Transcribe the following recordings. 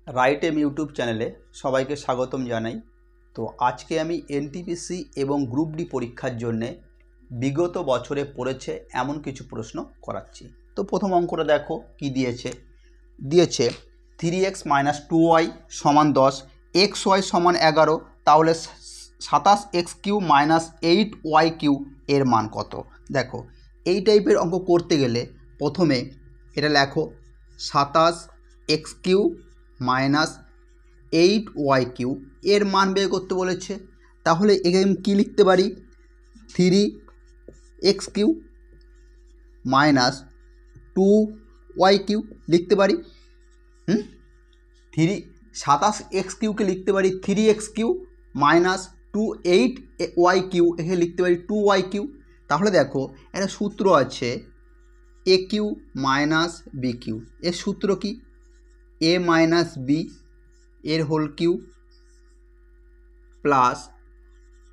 Right M YouTube চ্যানেলে সবাইকে স্বাগতম জানাই। তো আজকে আমি এনটিপিসি এবং গ্রুপ ডি পরীক্ষার জন্যে বিগত বছরে পড়েছে এমন কিছু প্রশ্ন করাচ্ছি। তো প্রথম অঙ্কটা দেখো কি দিয়েছে। 3x - 2y = 10, xy = 11, তাহলে 27x³ - 8y³ এর মান কত? দেখো এই টাইপের অঙ্ক করতে গেলে প্রথমে এটা লেখো 27x³ - 8y³ এর মান বের করতে বলেছে। তাহলে এখানে কী লিখতে পারি? 3x³ - 2y³ লিখতে পারি। 27x³ লিখতে পারি 3x³ - 28y³ এখানে লিখতে পারি 2y³। তাহলে দেখো একটা সূত্র আছে a³ - b³ এর সূত্র কি? a - b এর whole cube plus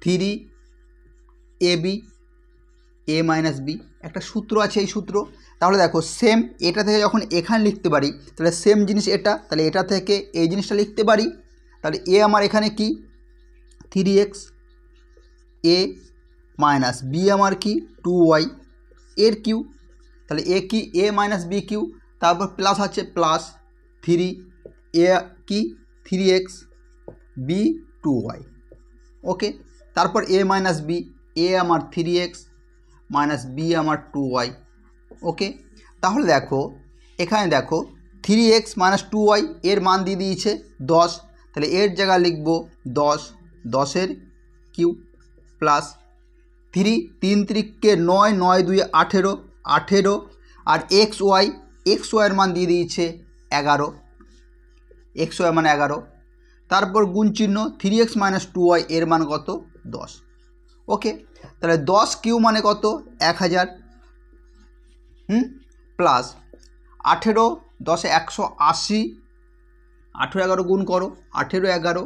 3ab a - b একটা সূত্র আছে এই সূত্র। তাহলে দেখো সেম এটা থেকে যখন এখানে লিখতে পারি তাহলে সেম জিনিস এটা, তাহলে এটা থেকে এই জিনিসটা লিখতে পারি। তাহলে এ আমার এখানে কি 3x, a - b আমার কি 2y এর কিউ, তাহলে এ কি a - b কিউ, তারপর প্লাস আছে প্লাস 3 a কি 3x, b 2y। ওকে, তারপর a - b, a আমার 3x - b আমার 2y। ওকে, তাহলে দেখো এখানে দেখো 3x - 2y এর মান দিয়ে দিয়েছে 10, তাহলে এর জায়গায় লিখব 10, 10-এর কিউ প্লাস 3 3 3 9, 9 2 18, 18 আর xy এর মান দিয়ে দিয়েছে 11, xy মানে 11। তারপর গুণ চিহ্ন 3x - 2y এর মান কত 10। ওকে, তাহলে 10³ মানে কত 1000 প্লাস 18, 10 180, 18 11 গুণ করো 18 11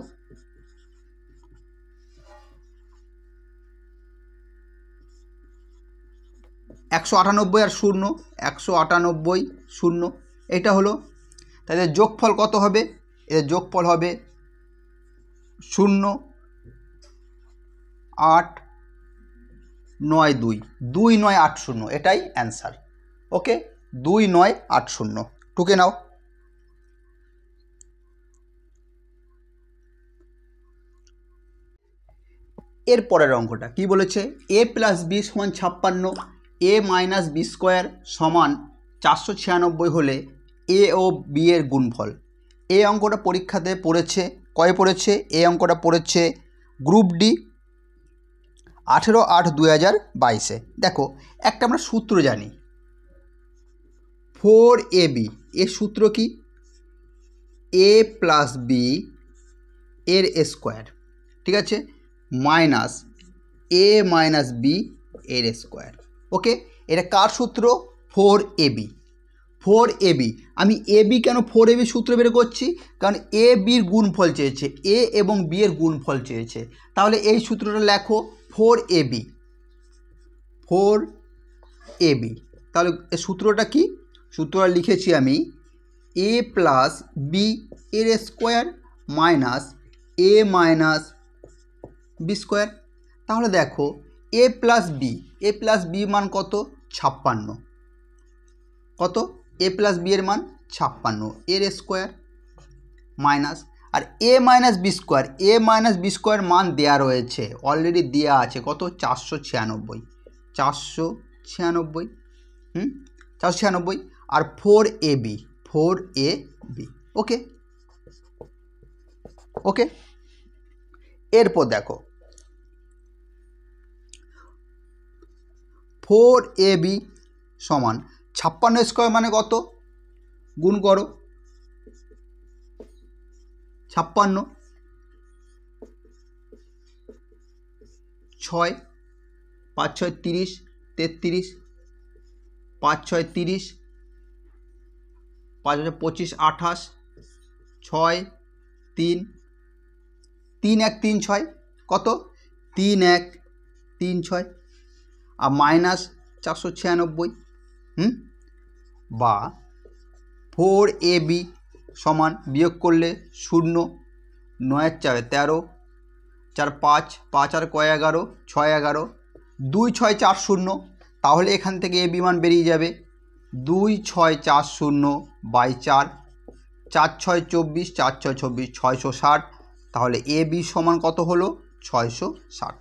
198 আর 0 198 0 এটা হলো। তাহলে যোগফল কত হবে? এর যোগফল হবে 0 8 9 2 2980, এটাই অ্যান্সার। ওকে, 2980 টুকে নাও। এর পরের অঙ্কটা কি বলেছে? a + b = 56, a - b² = 496 হলে a ও b এর গুণফল। এই অঙ্কটা পরীক্ষাতে পড়েছে, কয়ে পড়েছে? এই অঙ্কটা পড়েছে গ্রুপ ডি 18/8/2022-এ। দেখো একটা আমরা সূত্র জানি 4ab, এর সূত্র কি? a + b এর স্কোয়ার, ঠিক আছে, মাইনাস a - b এর স্কোয়ার। ওকে, এটা কার সূত্র? 4ab। 4ab আমি ab কেন 4ab সূত্র বের করছি? কারণ a bর গুণফল চেয়েছে, a এবং b এর গুণফল চেয়েছে। তাহলে এই সূত্রটা লেখো 4ab। 4ab, তাহলে এই সূত্রটা কি? সূত্রটা লিখেছি আমি a + b এর স্কোয়ার মাইনাস a - b²। তাহলে দেখো a + b মান কত 56, কত a + b এর মান 56 এর square minus R a - b² মান দেয়া রয়েছে, অলরেডি দেয়া আছে কত 496, 496 আর 4ab। ওকে ওকে, এরপর দেখো 4ab = 56² মানে কত? গুণ করো 56 6 5 6 30 33 5 6 30 5 25 28 6 3 3 1 3 6 কত 3 1 3 6 আর মাইনাস 496 বা 4ab সমান বিয়োগ করলে 0, 9 আর 4 13, 4 5, 5 আর কয় 11, 6 11, 2 6 4 0। তাহলে এখান থেকে এ বি মান বেরিয়ে যাবে 2 6 4 0 বাই 4, 4 6 24, 4 6 24, 660। তাহলে এ বি সমান কত হলো? 660।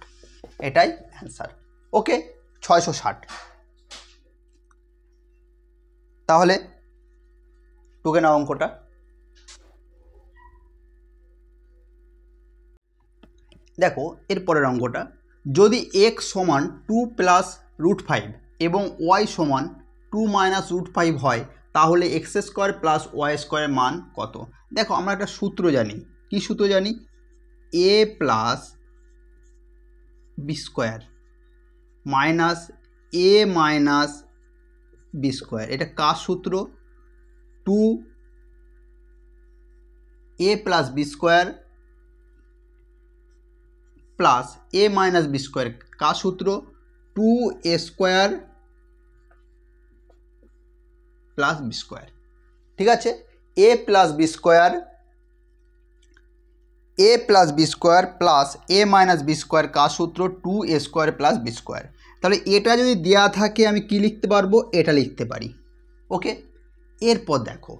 এটাই অ্যান্সার। ওকে, 660। তাহলে টুকে নাও অঙ্কটা। দেখো এরপরের অঙ্কটা, যদি x সমান 2 প্লাস √5 এবং y সমান 2 মাইনাস √5 হয় তাহলে এক্স স্কোয়ার প্লাস ওয়াই স্কোয়ারের মান কত? দেখো আমরা একটা সূত্র জানি। কি সূত্র জানি? a plus b square minus a minus b square. এটা কার সূত্র? 2a plus b square plus a minus b square. কার সূত্র? 2a square plus b square. ঠিক আছে, a plus b square plus a minus b square. কার সূত্র? 2a square plus b square. তাহলে এটা যদি দেওয়া থাকে আমি কি লিখতে পারবো? এটা লিখতে পারি। ওকে, এরপর দেখো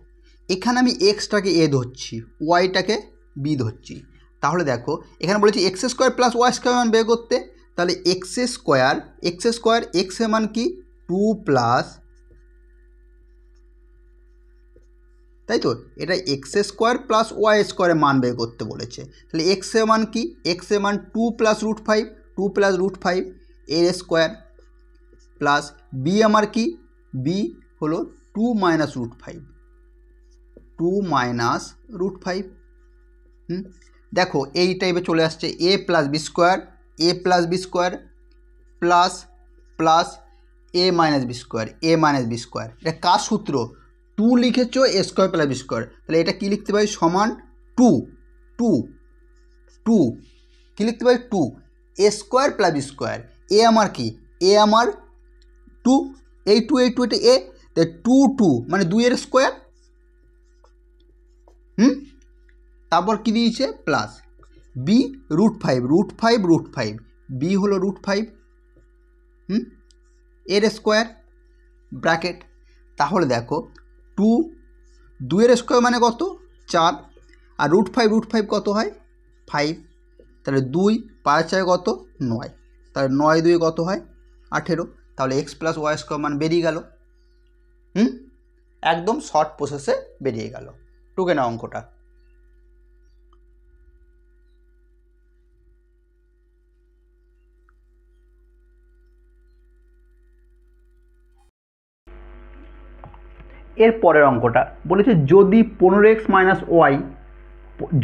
এখানে আমি এক্সটাকে এ ধরছি, ওয়াইটাকে বি ধরছি। তাহলে দেখো এখানে বলেছি X square plus Y square মান বের করতে। তাহলে এক্স স্কোয়ার এক্স এর মান কি? 2 প্লাস, তাই তো, এটা এক্স স্কোয়ার প্লাস ওয়াই স্কোয়ারের মান বের করতে বলেছে। তাহলে এক্স এর মান কি? এক্স এর মান 2 প্লাস √5, 2 প্লাস √5 এর স্কোয়ার প্লাস বি আমার কি? বি হলো 2 মাইনাস √5, 2 মাইনাস √5। দেখো এই টাইপে চলে আসছে এ plus b square plus a minus b square. এটা কার সূত্র? 2 লিখেছ এ স্কোয়ার প্লাস বি স্কোয়ার। তাহলে এটা কি লিখতে পারি? সমান 2 কি লিখতে পারি? 2 এ স্কোয়ার প্লাস বি স্কোয়ার। এ আমার কি? এ আমার 2, এই 2 এটা এ, তাই 2 মানে 2 এর স্কোয়ার। তারপর কি দিয়েছে? প্লাস বি √5, বি হলো √5 এর স্কোয়ার ব্র্যাকেট। তাহলে দেখো 2 এর স্কোয়ার মানে কত? 4, আর √5 কত হয়? 5। তাহলে 2 5 4 কত? 9। তাহলে 9 2 কত হয়? 18। তাহলে এক্স প্লাস ওয়াই স্কোয়ার মান বেরিয়ে গেল। একদম শর্ট প্রসেসে বেরিয়ে গেল। টুকে না অঙ্কটা। এর পরের অঙ্কটা বলেছে যদি 15x মাইনাস ওয়াই,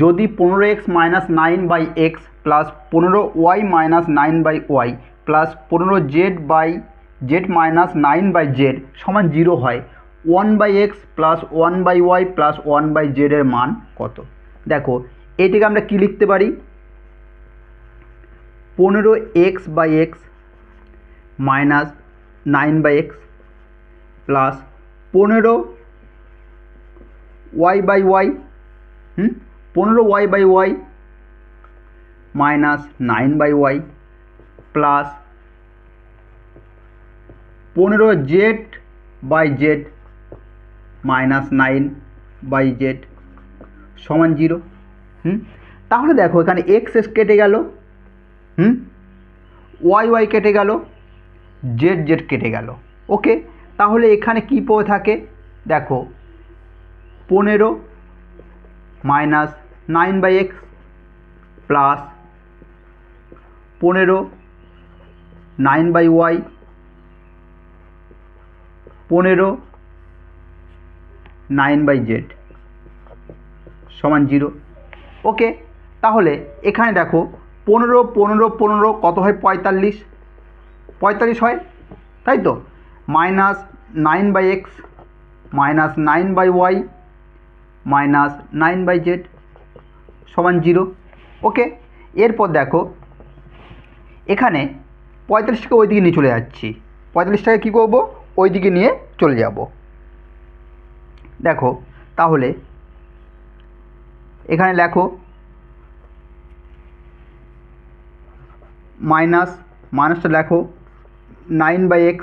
যদি 15x minus 9/x plus 15y minus 9/y plus 15z minus 9/z সমান 0 হয়, 1/x plus 1/y plus 1/z এর মান কত? দেখো এইটাকে আমরা কি লিখতে পারি? 15x/x minus 9/x plus 15y/y 15y/y minus 9/y plus 15z/z minus 9/z সমান 0। তাহলে দেখো এখানে এক্স কেটে গেল, ওয়াই কেটে গেল, জেড কেটে গেল। ওকে, তাহলে এখানে কি পড়ে থাকে? দেখো 15 minus 9/x plus 15 9/y 15 9/z সমান 0। ওকে, তাহলে এখানে দেখো 15 15 15 কত হয়? 45 হয়, তাই তো, minus 9/x minus 9/y minus 9/z সমান 0। ওকে, এরপর দেখো এখানে 45টাকে ওই দিকে নিয়ে চলে যাচ্ছি, 45টাকে কী করবো? ওই দিকে নিয়ে চলে যাব। দেখো তাহলে এখানে লেখো মাইনাসটা লেখো 9/x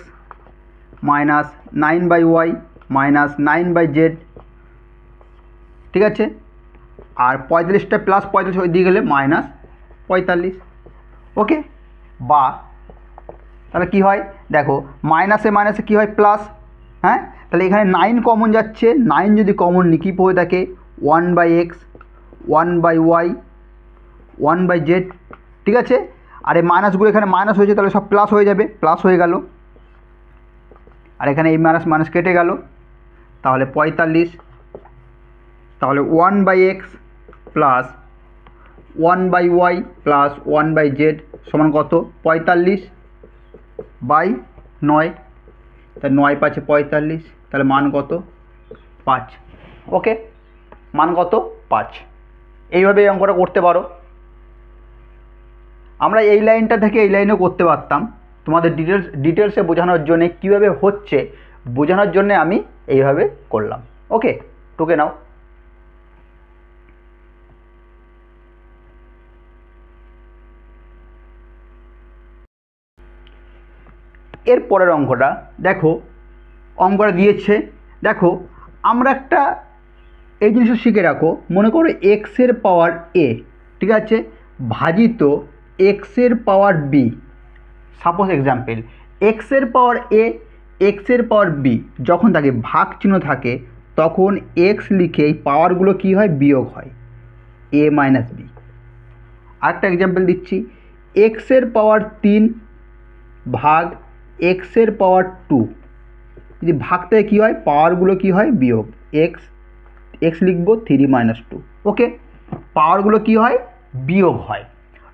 minus 9/y minus 9/z, ঠিক আছে। আর 45টা প্লাস 45 ওই দিয়ে গেলে -45, ওকে। বা তাহলে কি হয় দেখো, মাইনাসে মাইনাসে কী হয় প্লাস, হ্যাঁ। তাহলে এখানে 9 কমন যাচ্ছে, 9 যদি কমন নিই কী পড়ে থাকে 1/x 1/y 1/z, ঠিক আছে। আর এই মাইনাসগুলো এখানে মাইনাস হয়েছে তাহলে সব প্লাস হয়ে যাবে, প্লাস হয়ে গেল। আর এখানে এই মাইনাস মাইনাস কেটে গেল, তাহলে 45। তাহলে 1/x plus 1/y plus 1/z সমান কত 45/9, তাহলে 9 5 45, তাহলে মান কত 5, ওকে। মান কত 5। এইভাবে এই অঙ্কটা করতে পারো। আমরা এই লাইনটা থেকে এই লাইনেও করতে পারতাম, তোমাদের ডিটেলসে বোঝানোর জন্যে কীভাবে হচ্ছে বোঝানোর জন্যে আমি এইভাবে করলাম, ওকে। টুকে নাও। এর পরের অঙ্কটা দেখো, অঙ্কটা দিয়েছে দেখো, আমরা একটা এই জিনিসটা শিখে রাখো, মনে করো এক্সের পাওয়ার এ, ঠিক আছে, ভাজিত এক্সের পাওয়ার বি। সাপোজ এক্সাম্পল এক্সের পাওয়ার এ এক্সের পাওয়ার বি যখন থাকে ভাগ চিহ্ন থাকে তখন এক্স লিখে এই পাওয়ারগুলো কী হয় বিয়োগ হয়, এ মাইনাস বি। আরেকটা এক্সাম্পল দিচ্ছি, এক্সের পাওয়ার 3 ভাগ এক্সের পাওয়ার 2, যদি ভাগ থেকে কী হয় পাওয়ারগুলো কী হয় বিয়োগ, এক্স লিখবো 3 - 2, ওকে। পাওয়ারগুলো কী হয় বিয়োগ হয়,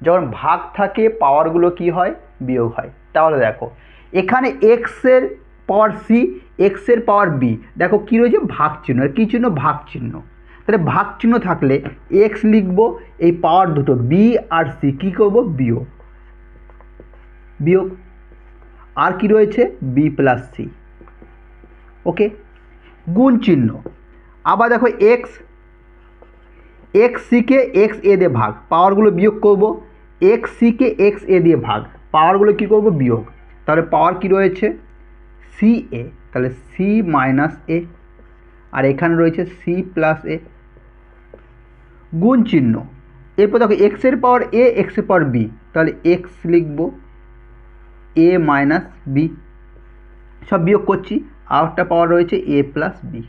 যখন ভাগ থাকে পাওয়ারগুলো কী হয় বিয়োগ হয়। তাহলে দেখো এখানে এক্সের পাওয়ার সি এক্সের পাওয়ার বি, দেখো কী রয়েছে ভাগ চিহ্ন, কী চিহ্ন ভাগ চিহ্ন। তাহলে ভাগ চিহ্ন থাকলে এক্স লিখবো, এই পাওয়ার দুটো বি আর সি কী করবো বিয়োগ, আর কি রয়েছে বি প্লাস সি, ওকে। গুণ চিহ্ন, আবার দেখো এক্স সিকে এক্স এ দিয়ে ভাগ, পাওয়ারগুলো বিয়োগ করব, এক্স সিকে এক্স এ দিয়ে ভাগ, পাওয়ারগুলো কী করব বিয়োগ, তাহলে পাওয়ার কি রয়েছে সি এ, তাহলে সি মাইনাস এ, আর এখানে রয়েছে সি প্লাস এ। গুণ চিহ্ন, এরপর দেখো এক্সের পাওয়ার এ এক্সের পাওয়ার বি, তাহলে এক্স লিখব এ মাইনাস বি, সব বিয়োগ করছি, আর একটা পাওয়ার রয়েছে এ প্লাস বি,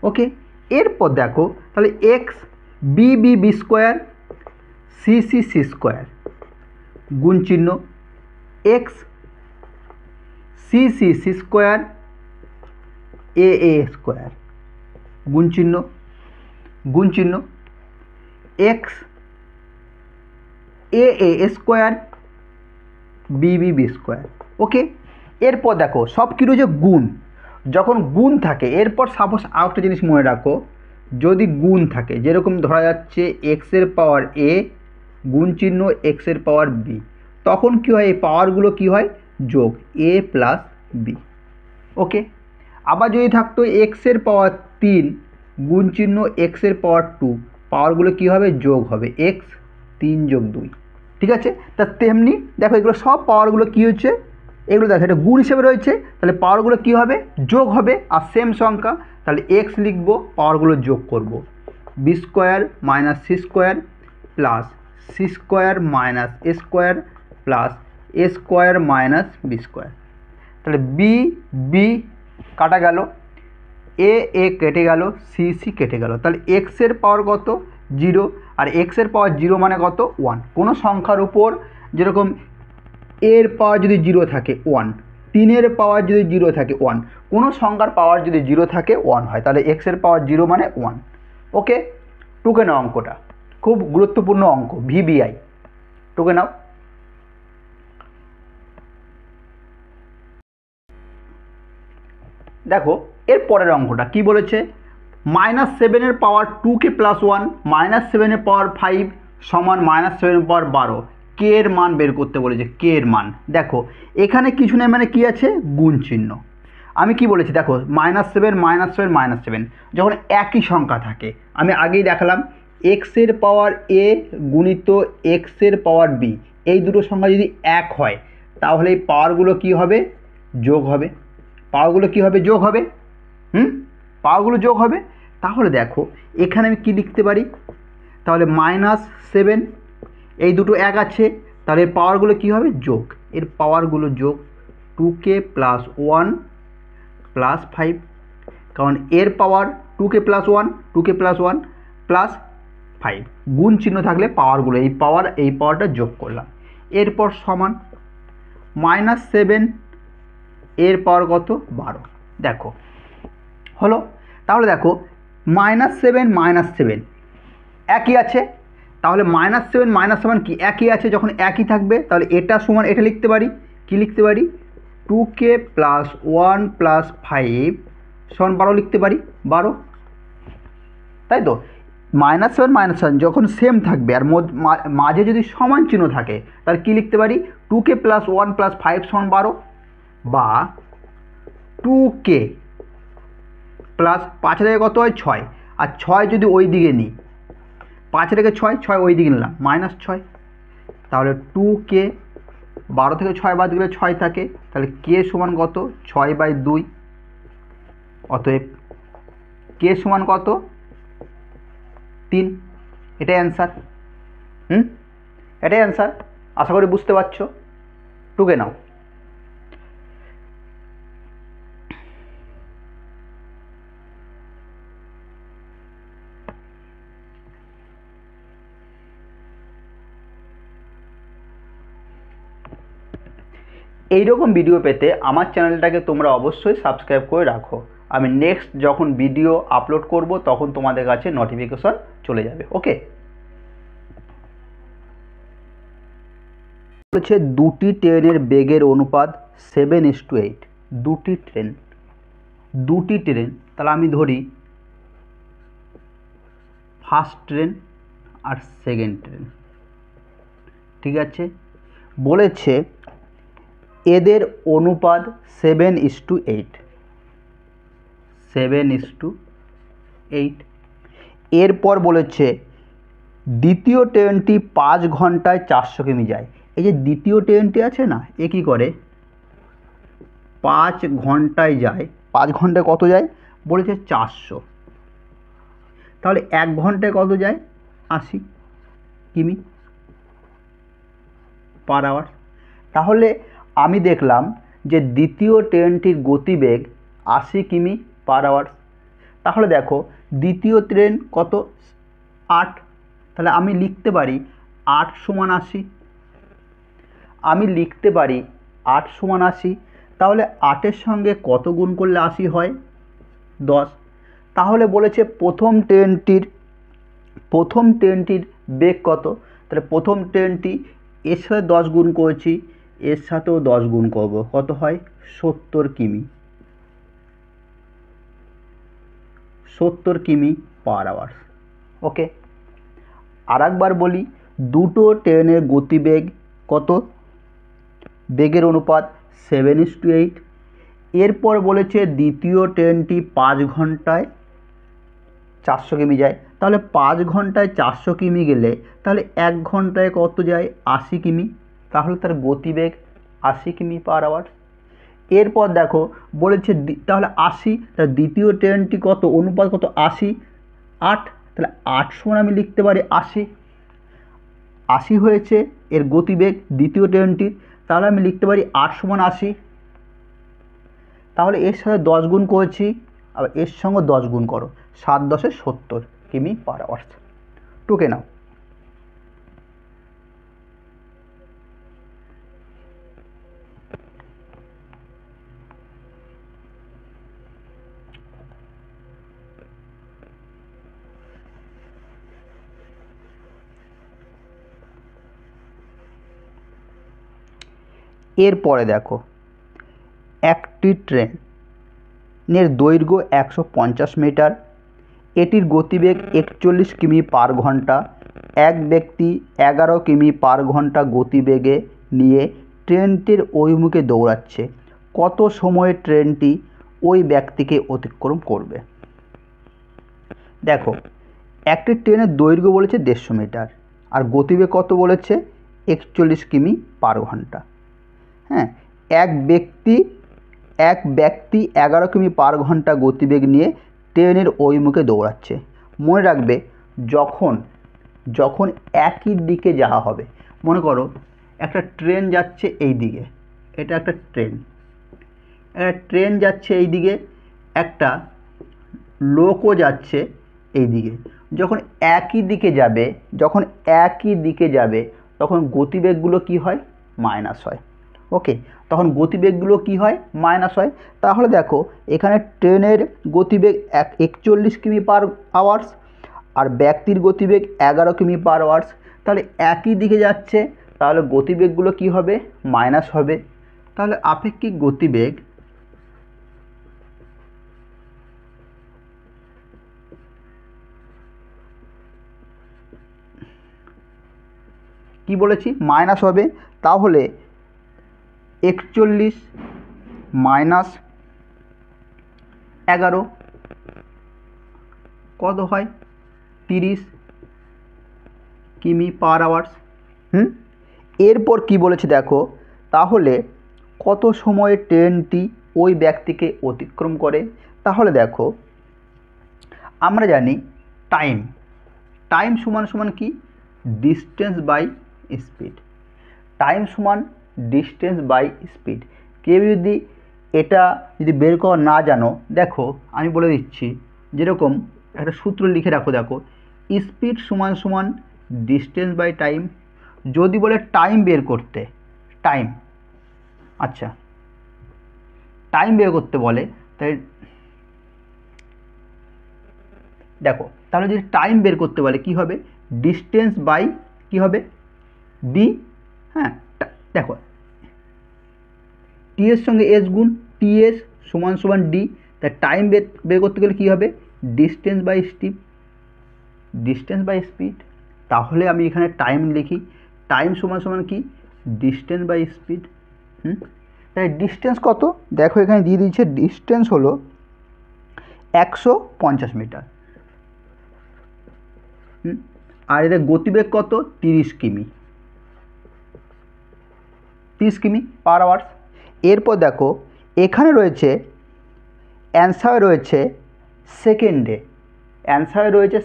ওকে। এরপর দেখো তাহলে x b b b square c c c square, গুণ চিহ্ন x c c c square a a square, গুণ চিহ্ন x a a square b b b square, okay. এরপর দেখো সব কী রয়েছে গুণ, যখন গুণ থাকে এরপর সাপোজ আরেকটা জিনিস মনে রাখো, যদি গুণ থাকে যেরকম ধরা যাচ্ছে এক্সের পাওয়ার এ গুণ চিহ্ন এক্সের পাওয়ার বি, তখন কী হয় এই পাওয়ারগুলো কী হয় যোগ এ প্লাস বি, ওকে। আবার যদি থাকতো এক্সের পাওয়ার 3 গুণ চিহ্ন এক্সের পাওয়ার 2, পাওয়ারগুলো কী হবে যোগ হবে এক্স 3 + 2, ঠিক আছে। তা তেমনি দেখো এগুলো সব পাওয়ারগুলো কী হচ্ছে, এগুলো দেখো এটা গুণ হিসেবে রয়েছে, তাহলে পাওয়ারগুলো কী হবে যোগ হবে, আর সেম সংখ্যা, তাহলে এক্স লিখবো, পাওয়ারগুলো যোগ করব, b square minus c square plus c square minus a square plus a square minus b square. তাহলে বি বি কাটা গেল, এ এ কেটে গেল, সি সি কেটে গেল, তাহলে এক্সের পাওয়ার কত 0, আর এক্সের পাওয়ার 0 মানে কত 1। কোনো সংখ্যার উপর যেরকম এর পাওয়ার যদি 0 থাকে 1, 3-এর পাওয়ার যদি 0 থাকে 1, কোনো সংখ্যার পাওয়ার যদি 0 থাকে 1 হয়, তাহলে এক্সের পাওয়ার 0 মানে 1, ওকে। টুকে নাও অঙ্কটা, খুব গুরুত্বপূর্ণ অঙ্ক ভিবিআই, টুকে নাও। দেখো এর পরের অঙ্কটা কি বলেছে, -7-এর পাওয়ার 2কে + 1 -7-এর পাওয়ার 5 সমান -7-এর পাওয়ার 12, কে এর মান বের করতে বলেছে, কে এর মান। দেখো এখানে কিছু নেই মানে কি আছে গুণ চিহ্ন, আমি কি বলেছি দেখো, -7 -7 -7 যখন একই সংখ্যা থাকে, আমি আগেই দেখালাম এক্সের পাওয়ার এ গুণিত এক্সের পাওয়ার বি, এই দুটো সংখ্যা যদি এক হয় তাহলে এই পাওয়ারগুলো কী হবে, যোগ হবে। পাওয়ারগুলো কী হবে, যোগ হবে। পাওয়ারগুলো যোগ হবে। তাহলে দেখো এখানে আমি কি লিখতে পারি, তাহলে -7, এই দুটো এক আছে, তাহলে এর পাওয়ারগুলো কী হবে, যোগ। এর পাওয়ারগুলো যোগ 2k + 1 + 5, কারণ এর পাওয়ার 2k + 1 2k + 1 + 5, গুণ চিহ্ন থাকলে পাওয়ারগুলো এই পাওয়ারটা যোগ করলাম। এরপর সমান -7 এর পাওয়ার কত, 12। দেখো হলো। তাহলে দেখো -7 -7 একই আছে, তাহলে -7 -7 কি একই আছে, যখন একই থাকবে তাহলে এটা সমান এটা লিখতে পারি, কি লিখতে পারি, 2k + 1 + 5 সমান 12 লিখতে পারি, 12। তাই তো, -7 -7 যখন সেম থাকবে আর মাঝে যদি সমান চিহ্ন থাকে তাহলে কি লিখতে পারি, 2k + 1 + 5 সমান 12, বা 2k প্লাস 5 থেকে কত হয়, 6, আর 6 যদি ওই দিকে নিই, 5 থেকে 6 ওই দিকে নিলাম -6, তাহলে 2k, 12 থেকে 6 বাদ গেলে 6 থাকে, তাহলে k সমান কত, 6/2, অতএব k সমান কত, 3। এটাই অ্যান্সার। এটাই অ্যান্সার, আশা করি বুঝতে পারছো। টুকে নাও। এইরকম ভিডিও পেতে আমার চ্যানেলটাকে তোমরা অবশ্যই সাবস্ক্রাইব করে রাখো। আমি নেক্সট যখন ভিডিও আপলোড করব তখন তোমাদের কাছে নোটিফিকেশন চলে যাবে। ওকে, বলেছে দুটি ট্রেনের বেগের অনুপাত 7:8। দুটি ট্রেন, তাহলে আমি ধরি ফার্স্ট ট্রেন আর সেকেন্ড ট্রেন, ঠিক আছে। বলেছে এদের অনুপাত 7:8, 7:8। এরপর বলেছে দ্বিতীয় ট্রেনটি 5 ঘন্টায় 400 কিমি যায়। এই যে দ্বিতীয় ট্রেনটি আছে না, এ কী করে, 5 ঘন্টায় যায়। 5 ঘন্টায় কত যায় বলেছে, 400। তাহলে 1 ঘন্টায় কত যায়, 80 কিমি পার আওয়ার। তাহলে আমি দেখলাম যে দ্বিতীয় ট্রেনটির গতিবেগ 80 কিমি পার আওয়ার। তাহলে দেখো দ্বিতীয় ট্রেন কত, 8, তাহলে আমি লিখতে পারি 8 = 80। আমি লিখতে পারি 8 = 80। তাহলে 8-এর সঙ্গে কত গুণ করলে 80 হয়, 10। তাহলে বলেছে প্রথম ট্রেনটির বেগ কত, তাহলে প্রথম ট্রেনটি এর সাথে 10 গুণ করেছি, এর সাথেও 10 গুণ করব, কত হয়, 70 কিমি, 70 কিমি পার আওয়ার। ওকে, আর একবার বলি, দুটো ট্রেনের গতিবেগ কত, বেগের অনুপাত 7:8। এরপর বলেছে দ্বিতীয় ট্রেনটি 5 ঘন্টায় 400 কিমি যায়। তাহলে 5 ঘন্টায় 400 কিমি গেলে তাহলে 1 ঘন্টায় কত যায়, 80 কিমি। তাহলে তার গতিবেগ 80 কিমি পার আওয়ার। এরপর দেখো বলেছে তাহলে 80, তাহলে দ্বিতীয় ট্রেনটি কত, অনুপাত কত, 80, 8, তাহলে 8 সমান আমি লিখতে পারি 80। 80 হয়েছে এর গতিবেগ দ্বিতীয় ট্রেনটির, তাহলে আমি লিখতে পারি 8 = 80। তাহলে এর সাথে 10 গুণ করেছি, আবার এর সঙ্গে 10 গুণ করো, 7×10 = 70 কিমি পার আওয়ার। টুকে নাও। এরপরে দেখো একটি ট্রেনের দৈর্ঘ্য 150 মিটার, এটির গতিবেগ 41 কিমি পার ঘন্টা। এক ব্যক্তি 11 কিমি পার ঘন্টা গতিবেগে নিয়ে ট্রেনটির অভিমুখে দৌড়াচ্ছে। কত সময়ে ট্রেনটি ওই ব্যক্তিকে অতিক্রম করবে। দেখো একটি ট্রেনের দৈর্ঘ্য বলেছে 150 মিটার আর গতিবেগ কত বলেছে 41 কিমি পার ঘন্টা। হ্যাঁ, এক ব্যক্তি 11 কিমি পার ঘন্টা গতিবেগ নিয়ে ট্রেনের ওই মুখে দৌড়াচ্ছে। মনে রাখবে যখন একই দিকে যাওয়া হবে, মনে করো একটা ট্রেন যাচ্ছে এই দিকে, এটা একটা ট্রেন যাচ্ছে এই দিকে, একটা লোকও যাচ্ছে এই দিকে। যখন একই দিকে যাবে তখন গতিবেগগুলো কি হয়, মাইনাস হয়। ওকে, তখন গতিবেগগুলো কি হয়, মাইনাস হয়। তাহলে দেখো এখানে ট্রেনের গতিবেগ 41 কিমি পার আওয়ার্স আর ব্যক্তির গতিবেগ 11 কিমি পার আওয়ার্স। তাহলে একই দিকে যাচ্ছে, তাহলে গতিবেগগুলো কি হবে, মাইনাস হবে। তাহলে আপেক্ষিক গতিবেগ কি বলেছি, মাইনাস হবে। তাহলে 41 মাইনাস 11 কত হয়, 30 কিমি পার আওয়ার্স। এরপর কি বলেছে দেখো, তাহলে কত সময়ে ট্রেনটি ওই ব্যক্তিকে অতিক্রম করে। তাহলে দেখো আমরা জানি টাইম সমান কি, ডিস্টেন্স বাই স্পিড। টাইম সমান ডিস্টেন্স বাই স্পিড। কেউ যদি এটা বের করা না জানো, দেখো আমি বলে দিচ্ছি, যেরকম একটা সূত্র লিখে রাখো, দেখো স্পিড সমান ডিস্টেন্স বাই টাইম। যদি বলে টাইম বের করতে বলে, তাই দেখো তাহলে যদি টাইম বের করতে বলে কি হবে, ডিস্টেন্স বাই কি হবে, ডি। হ্যাঁ, দেখো টি এর সঙ্গে এস গুণ, টিএস সমান ডি। তাই টাইম বের করতে গেলে কি হবে, ডিস্টেন্স বাই স্পিড। তাহলে আমি এখানে টাইম লিখি, টাইম সমান কি, ডিস্টেন্স বাই স্পিড। তাই ডিস্টেন্স কত, দেখো এখানে দিয়ে দিচ্ছে, ডিস্টেন্স হলো 150 মিটার। আর এদের গতিবেগ কত, 30 কিমি পার আওয়ার্স। এরপর দেখো এখানে রয়েছে অ্যান্সার রয়েছে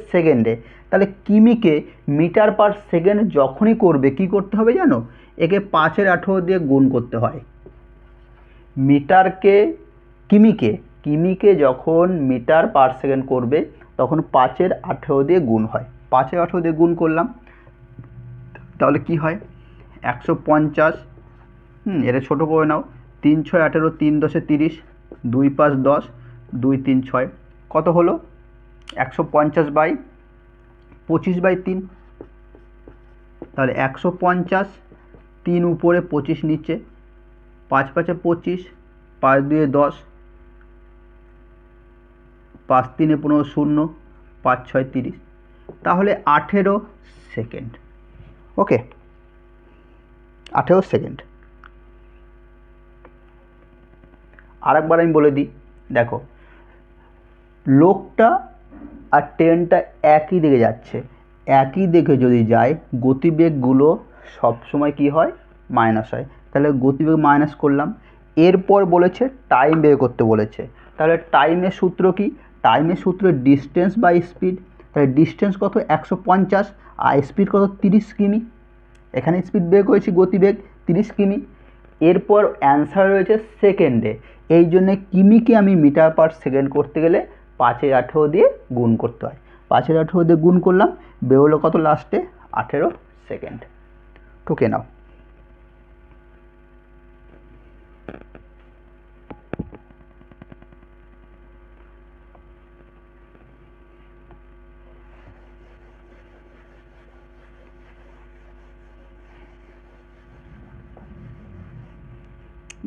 সেকেন্ডে। তাহলে কিমিকে মিটার পার সেকেন্ড যখনই করবে কি করতে হবে জানো, একে 5-এর 18 দিয়ে গুণ করতে হয়। কিমিকে যখন মিটার পার সেকেন্ড করবে তখন 5-এর 18 দিয়ে গুণ হয়। 5-এর 18 দিয়ে গুণ করলাম, তাহলে কি হয়, 150। এটা ছোটো করে নাও, 3 6 18, 3 10 30, 2 5 10, 2 3 6, কত হলো 150 বাই 25/3। তাহলে 150, 3 উপরে 25 নিচে, 5 5 25, 5 2 10, 5 3 15 0, 5 6 30। তাহলে 18 সেকেন্ড। ওকে, 18 সেকেন্ড। আরেকবার আমি বলে দিই, দেখো লোকটা আর ট্রেনটা একই দিকে যাচ্ছে, একই দিকে যদি যায় গতিবেগগুলো সবসময় কি হয়, মাইনাস হয়। তাহলে গতিবেগ মাইনাস করলাম। এরপর বলেছে টাইম বের করতে বলেছে, তাহলে টাইমের সূত্র কি, টাইমের সূত্র ডিস্টেন্স বাই স্পিড। তাহলে ডিস্টেন্স কত, 150, আর স্পিড কত, 30 কিমি। এখানে স্পিড বের করেছি, গতিবেগ 30 কিমি। এরপর অ্যান্সার রয়েছে সেকেন্ডে, এই জন্যে কিমিকে আমি মিটার পার সেকেন্ড করতে গেলে 5-এর 18 দিয়ে গুণ করতে হয়। 5-এর 18 দিয়ে গুণ করলাম, বেরোলো কত লাস্টে, 18 সেকেন্ড। ঠুকে নাও।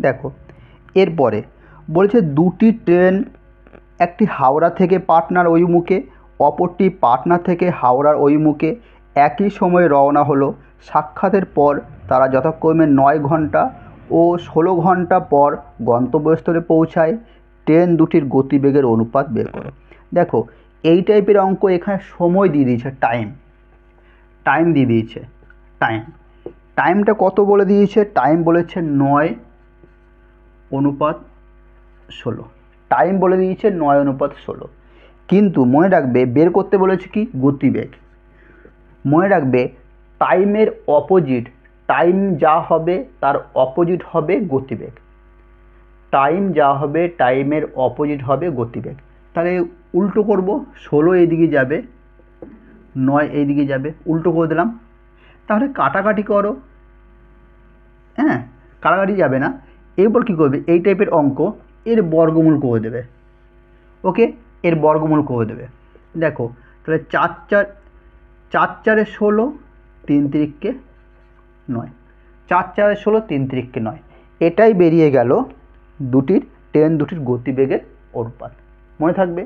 দেখো এরপরে বলেছে দুটি ট্রেন, একটি হাওড়া থেকে পাটনার অভিমুখে, অপরটি পাটনা থেকে হাওড়ার অভিমুখে একই সময়ে রওনা হলো। সাক্ষাতের পর তারা যথাক্রমে 9 ঘন্টা ও 16 ঘন্টা পর গন্তব্যস্থলে পৌঁছায়। ট্রেন দুটির গতিবেগের অনুপাত বের করো। দেখো এই টাইপের অঙ্ক এখানে সময় দিয়ে দিয়েছে, টাইম দিয়ে দিয়েছে। টাইমটা কত বলে দিয়েছে? টাইম বলেছে 9:16। টাইম বলে দিয়েছে 9:16। কিন্তু মনে রাখবে বের করতে বলেছে কি? গতিবেগ। মনে রাখবে টাইমের অপোজিট, টাইম যা হবে তার অপোজিট হবে গতিবেগ। টাইম যা হবে টাইমের অপোজিট হবে গতিবেগ। তাহলে উল্টো করব, 16 এইদিকে যাবে, 9 এইদিকে যাবে, উল্টো করে দিলাম। তাহলে কাটাকাটি করো, হ্যাঁ কাটাকাটি যাবে না। এরপর কী করবে? এই টাইপের অঙ্ক এর বর্গমূল করে দেবে। ওকে, এর বর্গমূল করে দেবে। দেখো তাহলে 4 4 16, 3 3 9, 4 4 16, 3 3 9। এটাই বেরিয়ে গেল ট্রেন দুটির গতিবেগের অনুপাত। মনে থাকবে,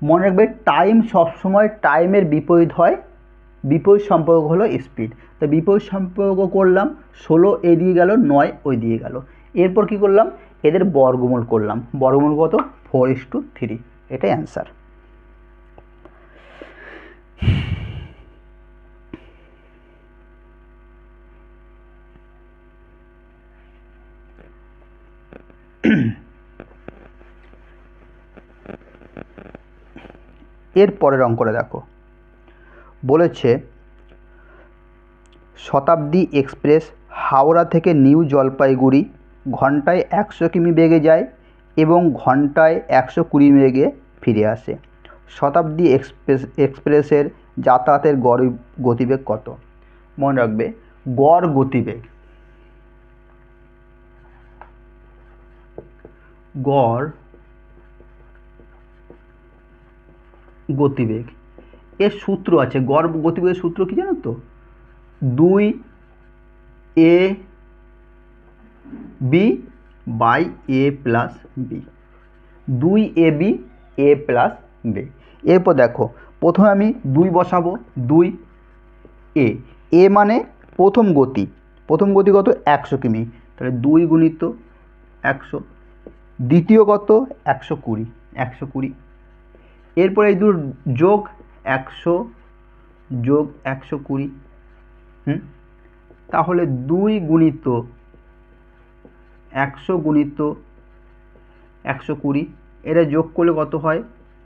মনে রাখবে টাইম সবসময় টাইমের বিপরীত হয়, বিপরীত সম্পর্ক হলো স্পিড। তো বিপরীত সম্পর্ক করলাম, 16 এদিকে গেল, 9 ওই দিকে গেল। এরপর কি করলাম? এদের বর্গমূল করলাম। বর্গমূল কত? 4:3। এটাই অ্যান্সার। এর পরের অঙ্কটা দেখো, বলেছে শতাব্দী এক্সপ্রেস হাওড়া থেকে নিউ জলপাইগুড়ি ঘন্টায় 100 কিমি বেগে যায় এবং ঘন্টায় 120 বেগে ফিরে আসে। শতাব্দী এক্সপ্রেসের যাতায়াতের গড় গতিবেগ কত? মনে রাখবে গড় গতিবেগ এর সূত্র আছে। গড় গতিবেগের সূত্র কি জানো তো? 2ab/a+b, 2ab a+b। এরপর দেখো প্রথমে আমি 2 বসাবো, 2a, এ মানে প্রথম গতি কত? 100 কিমি। তাহলে 2 গুণিত 100। দ্বিতীয় কত? 120। এরপরে এই দুটো যোগ 100 যোগ 120, তাহলে 2 গুণিত 100 গুণিত 120, এটা যোগ করলে কত হয়?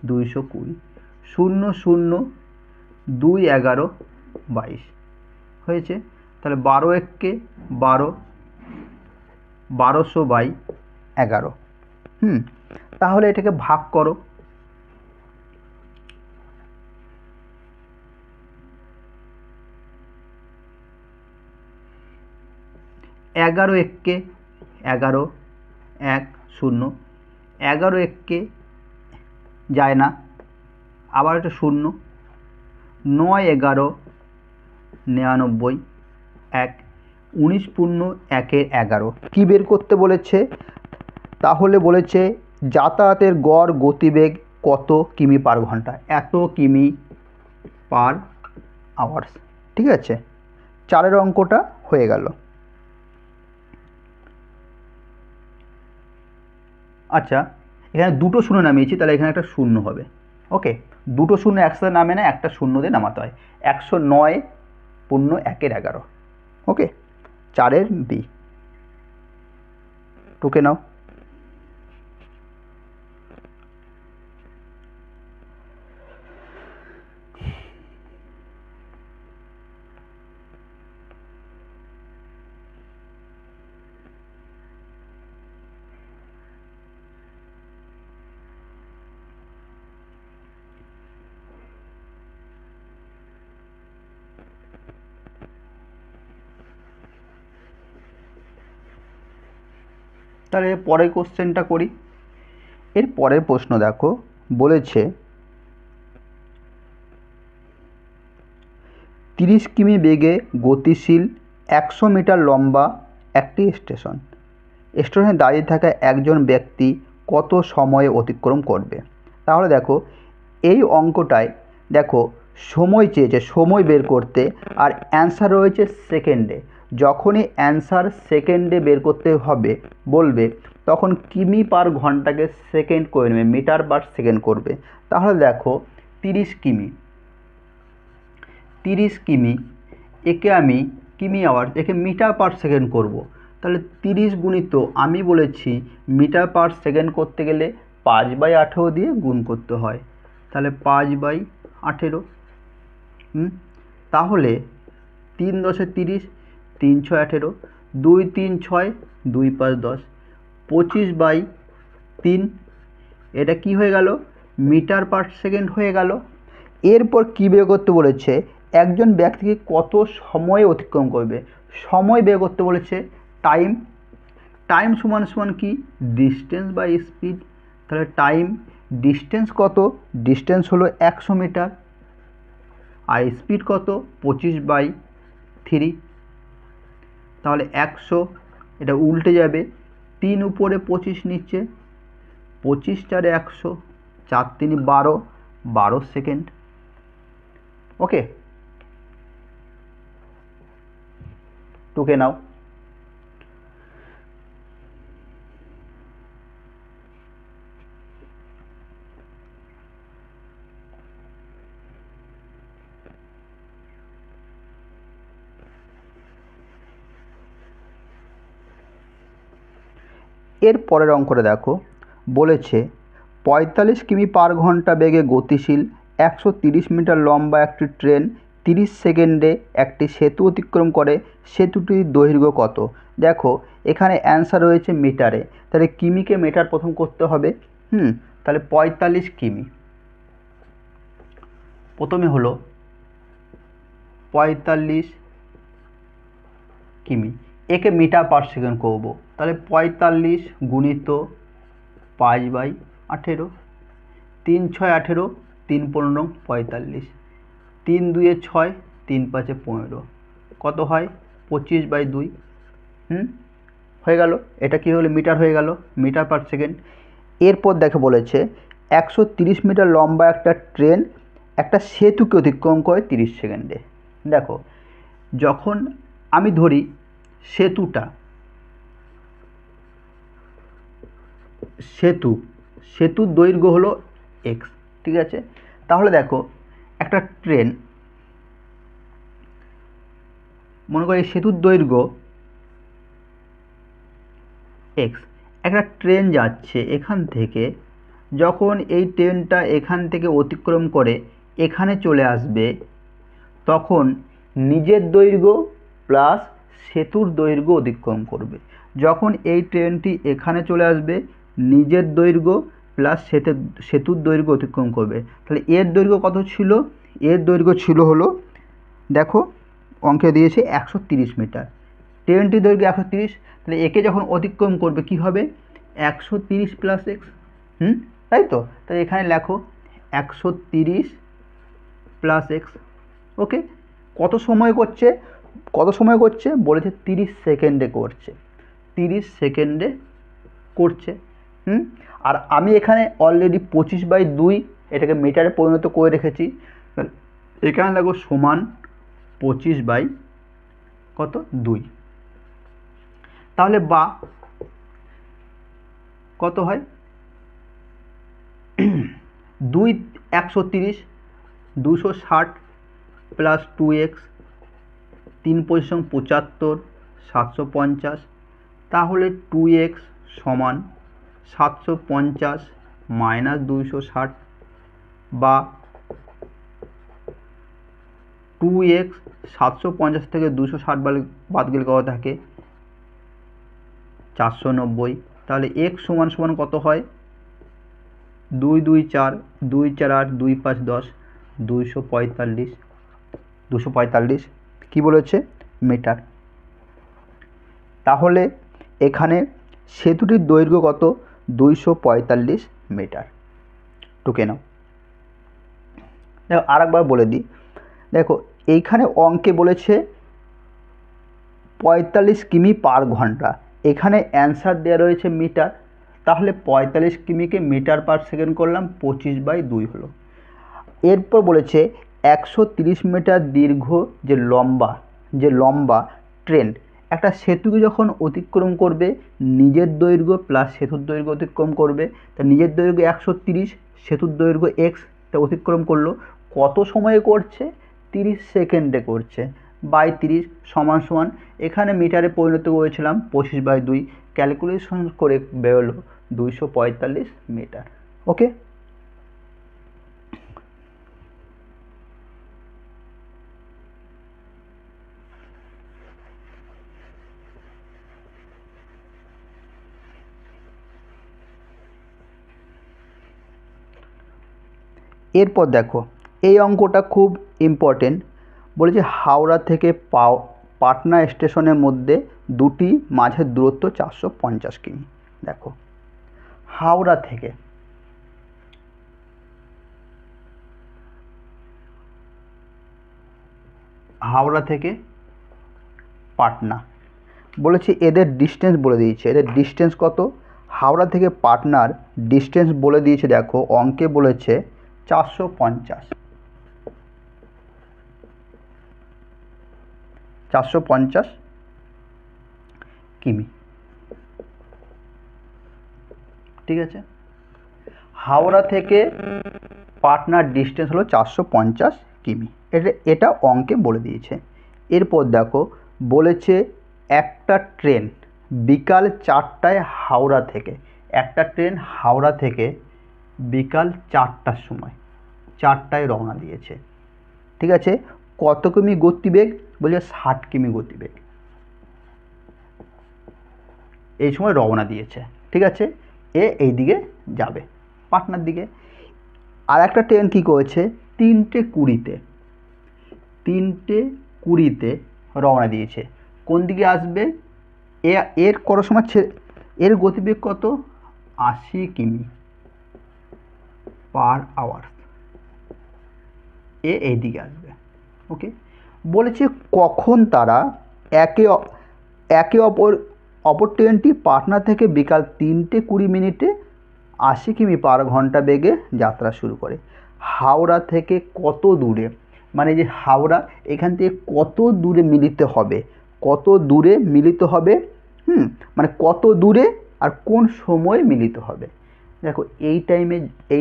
220। 0 0 2 11 22 হয়েছে। তাহলে 12 1 12, 1200/11। তাহলে এটাকে ভাগ করো। 11 1 11, 1 0, 11 1 যায় না, আবার একটা 0, 9 11 99, 1, 19 পূর্ণ 1 11। কী বের করতে বলেছে? তাহলে বলেছে যাতায়াতের গড় গতিবেগ কত কিমি পার ঘন্টা? এত কিমি পার আওয়ার্স। ঠিক আছে, 4 অঙ্কটা হয়ে গেল। আচ্ছা, এখানে দুটো শূন্য নামিয়েছি, তাহলে এখানে একটা শূন্য হবে। ওকে, দুটো শূন্য একসাথে নামে না, একটা শূন্য দিয়ে নামাতে হয়। 109 পূর্ণ 1 11। ওকে, 4 B টুকে নাও। তাহলে পরের কোশ্চেনটা করি। এর পরের প্রশ্ন দেখো, বলেছে 30 কিমি বেগে গতিশীল 100 মিটার লম্বা একটি স্টেশনে দাঁড়িয়ে থাকা একজন ব্যক্তি কত সময়ে অতিক্রম করবে? তাহলে দেখো এই অঙ্কটায় দেখো সময় চেয়েছে, সময় বের করতে, আর অ্যান্সার রয়েছে সেকেন্ডে। যখনই অ্যান্সার সেকেন্ডে বের করতে হবে বলবে, তখন কিমি পার ঘন্টাকে সেকেন্ড করে নেবে, মিটার পার সেকেন্ড করবে। তাহলে দেখো 30 কিমি, 30 কিমি, একে আমি কিমি আওয়ার, একে মিটার পার সেকেন্ড করব। তাহলে 30 গুণিত আমি বলেছি মিটার পার সেকেন্ড করতে গেলে 5/18 দিয়ে গুণ করতে হয়, তাহলে 5/18। তাহলে 3 × 30, 3 × 6 18, 2 3 6, 2 5 10, 25/3। এটা কি হয়ে গেল? মিটার পার সেকেন্ড হয়ে গেল। এরপর কী বের করতে বলেছে? একজন ব্যক্তিকে কত সময় অতিক্রম করবে, সময় বের করতে বলেছে। টাইম, টাইম সমান সমান কি? Distance by speed. তাহলে টাইম, ডিস্টেন্স কত? ডিস্টেন্স হলো 100 মিটার, আর স্পিড কত? 25/3। তাহলে 100, এটা উল্টে যাবে, 3 উপরে 25 নিচে, 25 4 100, 4 3 12, 12 সেকেন্ড। ওকে, টুকে নাও। এর পরের অঙ্কটা দেখো, বলেছে 45 কিমি পার ঘন্টা বেগে গতিশীল 130 মিটার লম্বা একটি ট্রেন 30 সেকেন্ডে একটি সেতু অতিক্রম করে, সেতুটির দৈর্ঘ্য কত? দেখো এখানে অ্যান্সার রয়েছে মিটারে, তাহলে কিমিকে মিটার প্রথম করতে হবে। তাহলে 45 কিমি, প্রথমে হলো 45 কিমি, একে মিটার পার সেকেন্ড করব। তাহলে 45 গুণিত 5/18, 3 6 18, 3 15 45, 3 2 6, 3 5 15, কত হয়? 25/2। হয়ে গেল। এটা কি হলো? মিটার হয়ে গেল, মিটার পার সেকেন্ড। এরপর দেখে বলেছে 130 মিটার লম্বা একটা ট্রেন একটা সেতুকে অতিক্রম করে 30 সেকেন্ডে। দেখো যখন আমি ধরি সেতুর দৈর্ঘ্য হলো x, ঠিক আছে? তাহলে দেখো একটা ট্রেন, মনে করি সেতুর দৈর্ঘ্য x, একটা ট্রেন যাচ্ছে এখান থেকে, যখন এই ট্রেনটা এখান থেকে অতিক্রম করে এখানে চলে আসবে, তখন নিজের দৈর্ঘ্য প্লাস সেতুর দৈর্ঘ্য অতিক্রম করবে। যখন এই ট্রেনটি এখানে চলে আসবে, নিজের দৈর্ঘ্য প্লাস সেতুর দৈর্ঘ্য অতিক্রম করবে। তাহলে এর দৈর্ঘ্য কত ছিল? এর দৈর্ঘ্য ছিল হলো, দেখো অঙ্কে দিয়েছে 130 মিটার, ট্রেনটির দৈর্ঘ্য 130, তাহলে একে যখন অতিক্রম করবে কি হবে? 130 প্লাস এক্স। তাই তো? তাহলে এখানে লেখো 130 প্লাস এক্স। ওকে, কত সময় করছে? বলেছে 30 সেকেন্ডে করছে, 30 সেকেন্ডে করছে। আর আমি এখানে অলরেডি 25/2 এটাকে মিটারে পরিণত করে রেখেছি। এখানে দেখো সমান 25/2। তাহলে বা কত হয়? 130, 260 প্লাস 2x, 3 পয়সং 75, 750। তাহলে 2x সমান 750 মাইনাস 260, বা 2x 750 থেকে 260 বাদ গেলে কত থাকে? 490। তাহলে x সমান সমান কত হয়? 2 2 4, 2 4 8, 2 5 10, 245 কি বলেছে? মিটার। তাহলে এখানে সেতুটির দৈর্ঘ্য কত? 245 মিটার। টুকে নাও। দেখো আরেকবার বলে দিই, দেখো এইখানে অঙ্কে বলেছে 45 কিমি পার ঘন্টা, এখানে অ্যান্সার দেওয়া রয়েছে মিটার। তাহলে 45 কিমিকে মিটার পার সেকেন্ড করলাম, 25/2 হলো। এরপর বলেছে 130 মিটার দীর্ঘ যে লম্বা ট্রেন একটা সেতুকে যখন অতিক্রম করবে নিজের দৈর্ঘ্য প্লাস সেতুর দৈর্ঘ্য অতিক্রম করবে, তা নিজের দৈর্ঘ্য 130, সেতুর দৈর্ঘ্য এক্স, তা অতিক্রম করলো কত সময়ে করছে? 30 সেকেন্ডে করছে, বাই 30 সমান সমান এখানে মিটারে পরিণত করেছিলাম 25/2, ক্যালকুলেশন করে বেরোলো 245 মিটার। ওকে, এরপর দেখো এই অঙ্কটা খুব ইম্পর্টেন্ট, বলেছে হাওড়া থেকে পাটনা স্টেশনের মধ্যে দুটি মাঝের দূরত্ব 450 কিমি। দেখো হাওড়া থেকে পাটনা বলেছে, এদের ডিস্টেন্স বলে দিয়েছে, এদের ডিস্টেন্স কত? হাওড়া থেকে পাটনার ডিস্টেন্স বলে দিয়েছে, দেখো অঙ্কে বলেছে 450 কিমি। ঠিক আছে, হাওড়া থেকে পাটনার ডিস্টেন্স হলো 450 কিমি, এটা অঙ্কে বলে দিয়েছে। এরপর দেখো বলেছে একটা ট্রেন বিকাল 4টায় হাওড়া থেকে, একটা ট্রেন হাওড়া থেকে বিকাল 4টার সময় 4টায় রওনা দিয়েছে। ঠিক আছে, কত কিমি গতিবেগ? বলছে 60 কিমি গতিবেগ, এই সময় রওনা দিয়েছে। ঠিক আছে, এই দিকে যাবে পাটনার দিকে। আর একটা ট্রেন কী করেছে? 3:20 রওনা দিয়েছে, কোন দিকে আসবে? এর কত সময় এর গতিবেগ কত? 80 কিমি পার আওয়ার, এই দিকে আসবে। ওকে, বলেছে কখন তারা একে অপর ট্রেনটি পাটনা থেকে বিকাল 3:20 80 কিমি পার ঘন্টা বেগে যাত্রা শুরু করে। হাওড়া থেকে কত দূরে, মানে যে হাওড়া এখান থেকে কত দূরে মিলিত হবে, কত দূরে মিলিত হবে, মানে কত দূরে আর কোন সময় মিলিত হবে। দেখো এই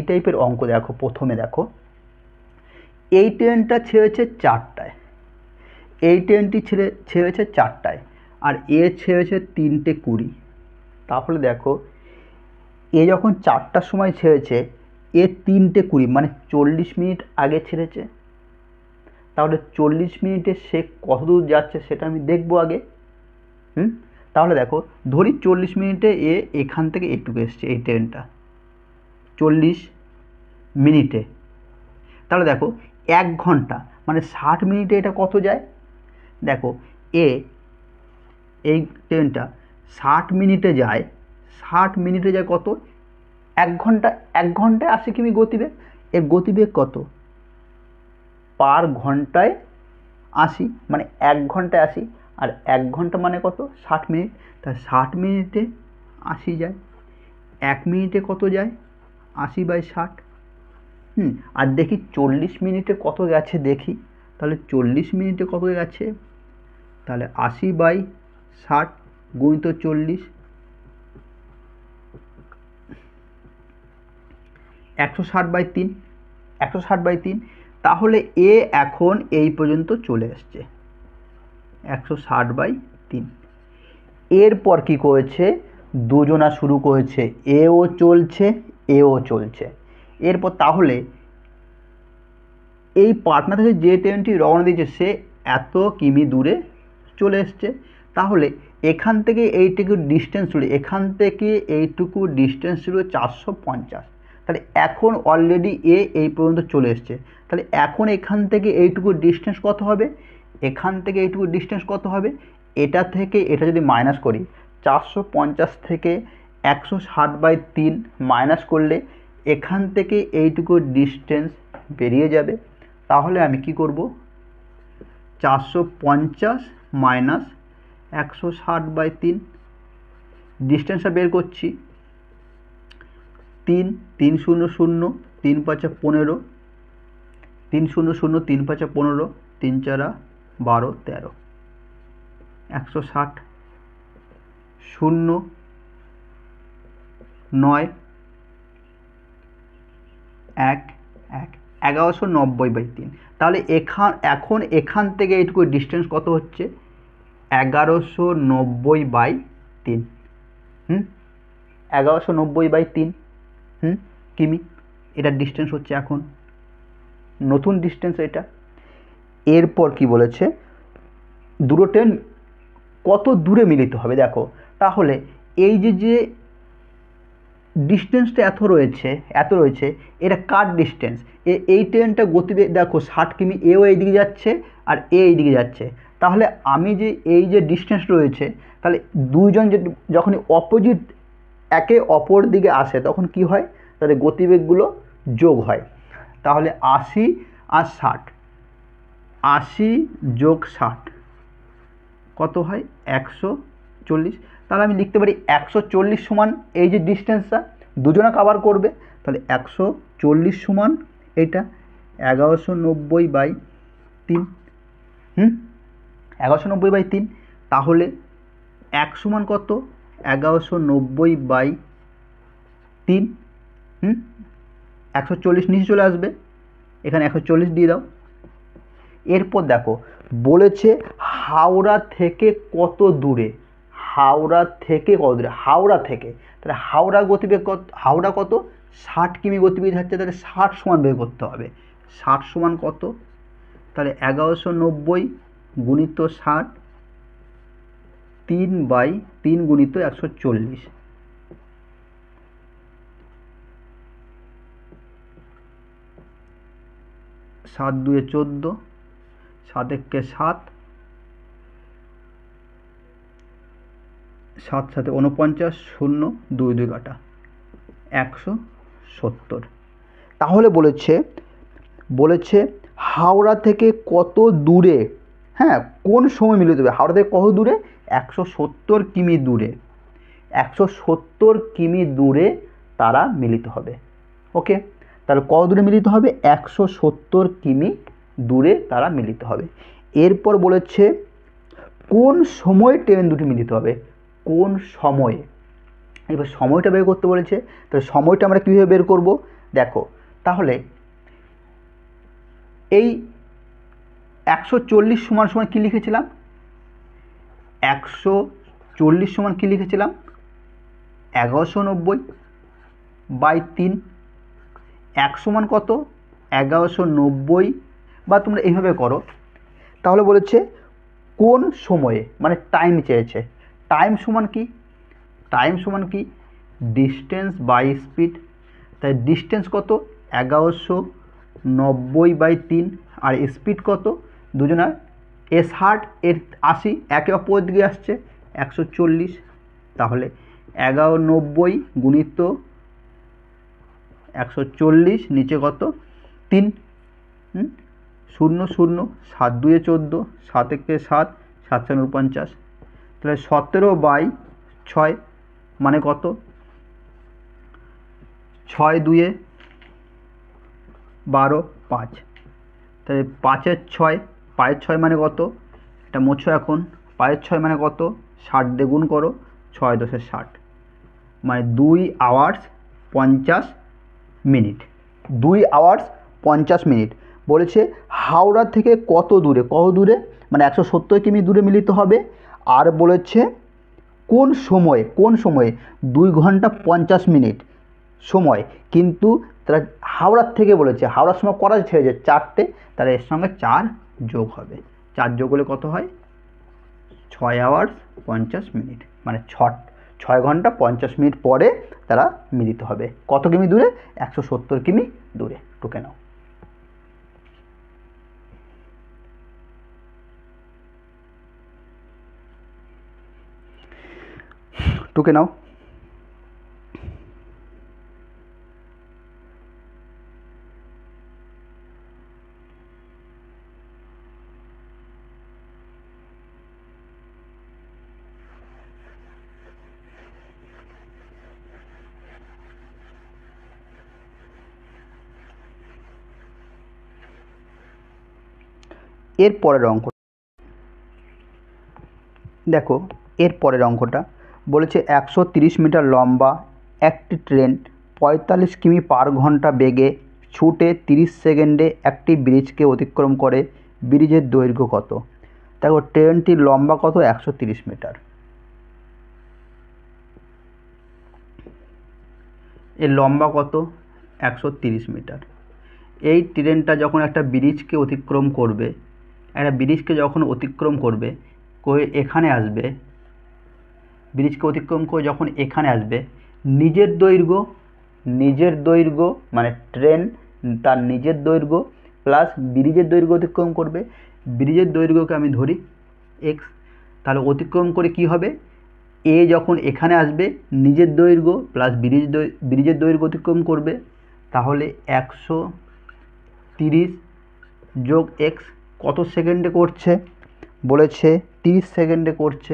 টাইপের অঙ্ক দেখো, প্রথমে দেখো এই ট্রেনটা ছেড়েছে 4টায়, এই ট্রেনটি ছেড়েছে 4টায়, আর এ ছেড়েছে 3:20। তাহলে দেখো এ যখন 4টার সময় ছেড়েছে, এ 3:20 মানে 40 মিনিট আগে ছেড়েছে। তাহলে 40 মিনিটে সে কত দূর যাচ্ছে সেটা আমি দেখবো আগে। তাহলে দেখো ধরি 40 মিনিটে এ এখান থেকে এটুকু এসছে, এই ট্রেনটা 40 মিনিটে, তাহলে দেখো 1 ঘন্টা মানে 60 মিনিটে এটা কত যায়? দেখো এই ট্রেনটা 60 মিনিটে যায়, 60 মিনিটে যায় কত? 1 ঘন্টায় 80 কিমি গতিবেগ। এর গতিবেগ কত? পার ঘন্টায় 80, মানে 1 ঘন্টায় 80, আর 1 ঘন্টা মানে কত? 60 মিনিট। তা 60 মিনিটে 80 যায়, 1 মিনিটে কত যায়? 80/60। আর দেখি 40 মিনিটে কত গেছে দেখি, তাহলে 40 মিনিটে কত গেছে? তাহলে 80/60 গুণিত 40, 160/3, 160/3। তাহলে এ এখন এই পর্যন্ত চলে এসছে 160/3। এরপর কি করেছে? দুজনা শুরু করেছে, এও চলছে। এরপর তাহলে এই পাটনা থেকে যে ট্রেনটি রওনা দিয়েছে সে এত কিমি দূরে চলে এসছে। তাহলে এখান থেকে এইটুকু ডিস্টেন্স ছিল, এখান থেকে এইটুকু ডিস্টেন্স ছিল 450। তাহলে এখন অলরেডি এই পর্যন্ত চলে এসছে, তাহলে এখন এখান থেকে এইটুকু ডিস্টেন্স কত হবে? এখান থেকে এইটুকু ডিস্টেন্স কত হবে? এটা থেকে এটা যদি মাইনাস করি, 450 থেকে 160/3 মাইনাস করলে এখান থেকে এইটুকু ডিস্টেন্স বেরিয়ে যাবে। তাহলে আমি কি করব? 450 মাইনাস 160/3 ডিস্টেন্সটা বের করছি। 3 3 0 0 3 5 15, 3 0 0 3 5 15, 3 4 12 13। 160 0 9 1 1 1190/3। তাহলে এখন এখান থেকে এইটুকু ডিস্টেন্স কত হচ্ছে 1190/3। 1190/3 কিমি এটার ডিস্টেন্স হচ্ছে এখন নতুন ডিস্টেন্স এটা। এরপর কি বলেছে দুটো ট্রেন কত দূরে মিলিত হবে দেখো। তাহলে এই যে ডিস্টেন্সটা এত রয়েছে এটা কার ডিস্টেন্স? এই ট্রেনটা গতিবেগ দেখো 60 কিমি, এও এইদিকে যাচ্ছে আর এইদিকে যাচ্ছে। তাহলে আমি যে এই যে ডিস্টেন্স রয়েছে, তাহলে দুইজন যখনই অপোজিট একে অপর দিকে আসে তখন কি হয়, তাদের গতিবেগগুলো যোগ হয়। তাহলে 80 আর 60, 80 যোগ 60 কত হয় 140। তাহলে আমি লিখতে পারি 140 সমান এই যে ডিস্টেন্সটা দুজনে কভার করবে, তাহলে 140 সমান এটা 1190/3। 1190/3। তাহলে 1 সমান কত 1190/3। 140 নিচে চলে আসবে, এখানে 140 দিয়ে দাও। এরপর দেখো বলেছে হাওড়া থেকে কত দূরে, হাওড়া থেকে কত দূরে, হাওড়া থেকে, তাহলে হাওড়া গতিবেগ কত, হাওড়া কত 60 কিমি গতিবেগ যাচ্ছে, তাহলে 60 সমান বের করতে হবে। 60 সমান কত, তাহলে 1190 গুণিত 60 3/3 গুণিত 140। 7 2 14, 7 1 7, 7 7 49, 0 2 2 কাটা 170। তাহলে বলেছে হাওড়া থেকে কত দূরে, কোন সময় মিলিত হবে, হাওড়া থেকে কত দূরে 170 কিমি দূরে, 170 কিমি দূরে তারা মিলিত হবে। ওকে, তাহলে কত দূরে মিলিত হবে 170 কিমি দূরে তারা মিলিত হবে। এরপর বলেছে কোন সময়ে ট্রেন দুটি মিলিত হবে, কোন সময়ে। এবার সময়টা বের করতে বলেছে, তাহলে সময়টা আমরা কীভাবে বের করব দেখো। তাহলে এই 140 সমান সমান কী লিখেছিলাম, 140 সমান কী লিখেছিলাম 1190/3। 1 সমান কত 1190, বা তোমরা এইভাবে করো। তাহলে বলেছে কোন সময়ে, মানে টাইম চেয়েছে, টাইম সমান কি, টাইম সমান কি ডিস্টেন্স বাই স্পিড। তাই ডিস্টেন্স কত 1190/3 আর স্পিড কত দুজনার, এ 60 এর 80 একে অপর দিকে আসছে 140। তাহলে 1190 গুণিত 140 নিচে কত 3, 0 0, 7 2 14, 7 1 7, 7 4 49। তাহলে 17/6 মানে কত 6 2 12 5। তাহলে 5 এর 6, 5 এর 6 মানে কত, এটা মোছো এখন, 5 এর 6 মানে কত 60 দিয়ে গুণ করো, 6 10 60, মানে 2 আওয়ার্স 50 মিনিট, 2 আওয়ার্স 50 মিনিট। বলেছে হাওড়া থেকে কত দূরে, মানে 170 কিমি দূরে মিলিত হবে। আর বলেছে কোন সময়ে 2 ঘন্টা 50 মিনিট সময়, কিন্তু তারা হাওড়ার থেকে বলেছে, হাওড়ার সময় করা ছেড়েছে 4টে, তাহলে এর সঙ্গে 4 যোগ হবে, 4 যোগ হলে কত হয় 6 আওয়ার্স 50 মিনিট, মানে 6 ঘন্টা 50 মিনিট পরে তারা মিলিত হবে। কত কিমি দূরে 170 কিমি দূরে। টুকে নাও। টুকে নাও। এর পরের অঙ্ক দেখো এর পরের অঙ্কটা বলেছে 130 মিটার লম্বা একটি ট্রেন 45 কিমি পার ঘন্টা বেগে ছুটে 30 সেকেন্ডে একটি ব্রিজকে অতিক্রম করে, ব্রিজের দৈর্ঘ্য কত? দেখো ট্রেনটির লম্বা কত? 130 মিটার। এর লম্বা কত? 130 মিটার। এই ট্রেনটা যখন একটা ব্রিজকে অতিক্রম করবে, এখানে আসবে, ব্রিজকে অতিক্রম করে যখন এখানে আসবে, নিজের দৈর্ঘ্য মানে ট্রেন তার নিজের দৈর্ঘ্য প্লাস ব্রিজের দৈর্ঘ্য অতিক্রম করবে। ব্রিজের দৈর্ঘ্যকে আমি ধরি এক্স, তাহলে অতিক্রম করে কি হবে, এ যখন এখানে আসবে নিজের দৈর্ঘ্য প্লাস ব্রিজের দৈর্ঘ্য অতিক্রম করবে, তাহলে 130 যোগ এক্স কত সেকেন্ডে করছে? বলেছে 30 সেকেন্ডে করছে,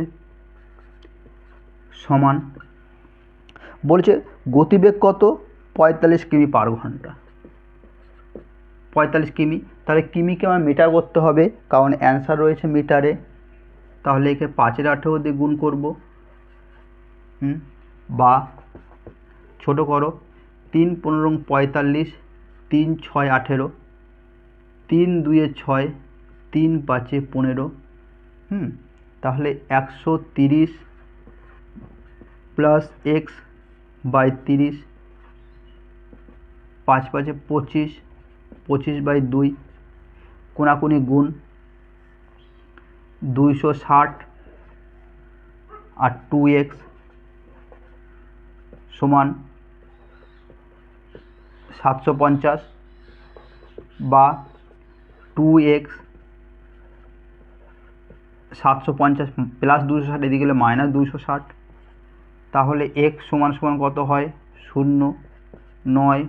সমান বলছে গতিবেগ কত? 45 কিমি পার ঘন্টা। 45 কিমি, তাহলে কিমিকে আমার মিটার করতে হবে কারণ অ্যান্সার রয়েছে মিটারে। তাহলে একে 5-এর 18 দিয়ে গুণ করব, বা ছোটো করো, 3 15 45, 3 6 18, 3 2 6, 3 5 15, তাহলে 130 প্লাস এক্স বাই 30, 5 5 25, 25 বাই 2, কোনাকুনি গুণ 260 আর 2x সমান 750, বা 2x 750 প্লাস 260 এদিকে গেলে মাইনাস 260, তাহলে x সমান সমান কত হয়? 0 9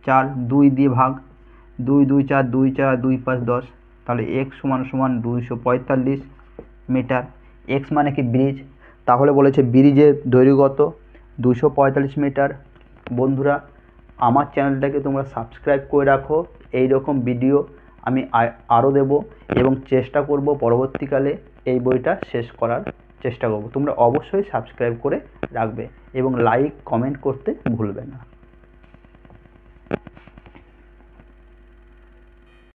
4 2 দিয়ে ভাগ, 2 2 4 2 4 2 5 10, তাহলে x সমান সমান 245 মিটার। x মানে কি ব্রিজ, তাহলে বলেছে ব্রিজের দৈর্ঘ্য কত? 245 মিটার। বন্ধুরা আমার চ্যানেলটাকে তোমরা সাবস্ক্রাইব করে রাখো, এই রকম ভিডিও আমি আরও দেব এবং চেষ্টা করব পরবর্তীকালে এই বইটা শেষ করার চেষ্টা করব। তোমরা অবশ্যই সাবস্ক্রাইব করে রাখবে এবং লাইক কমেন্ট করতে ভুলবে না।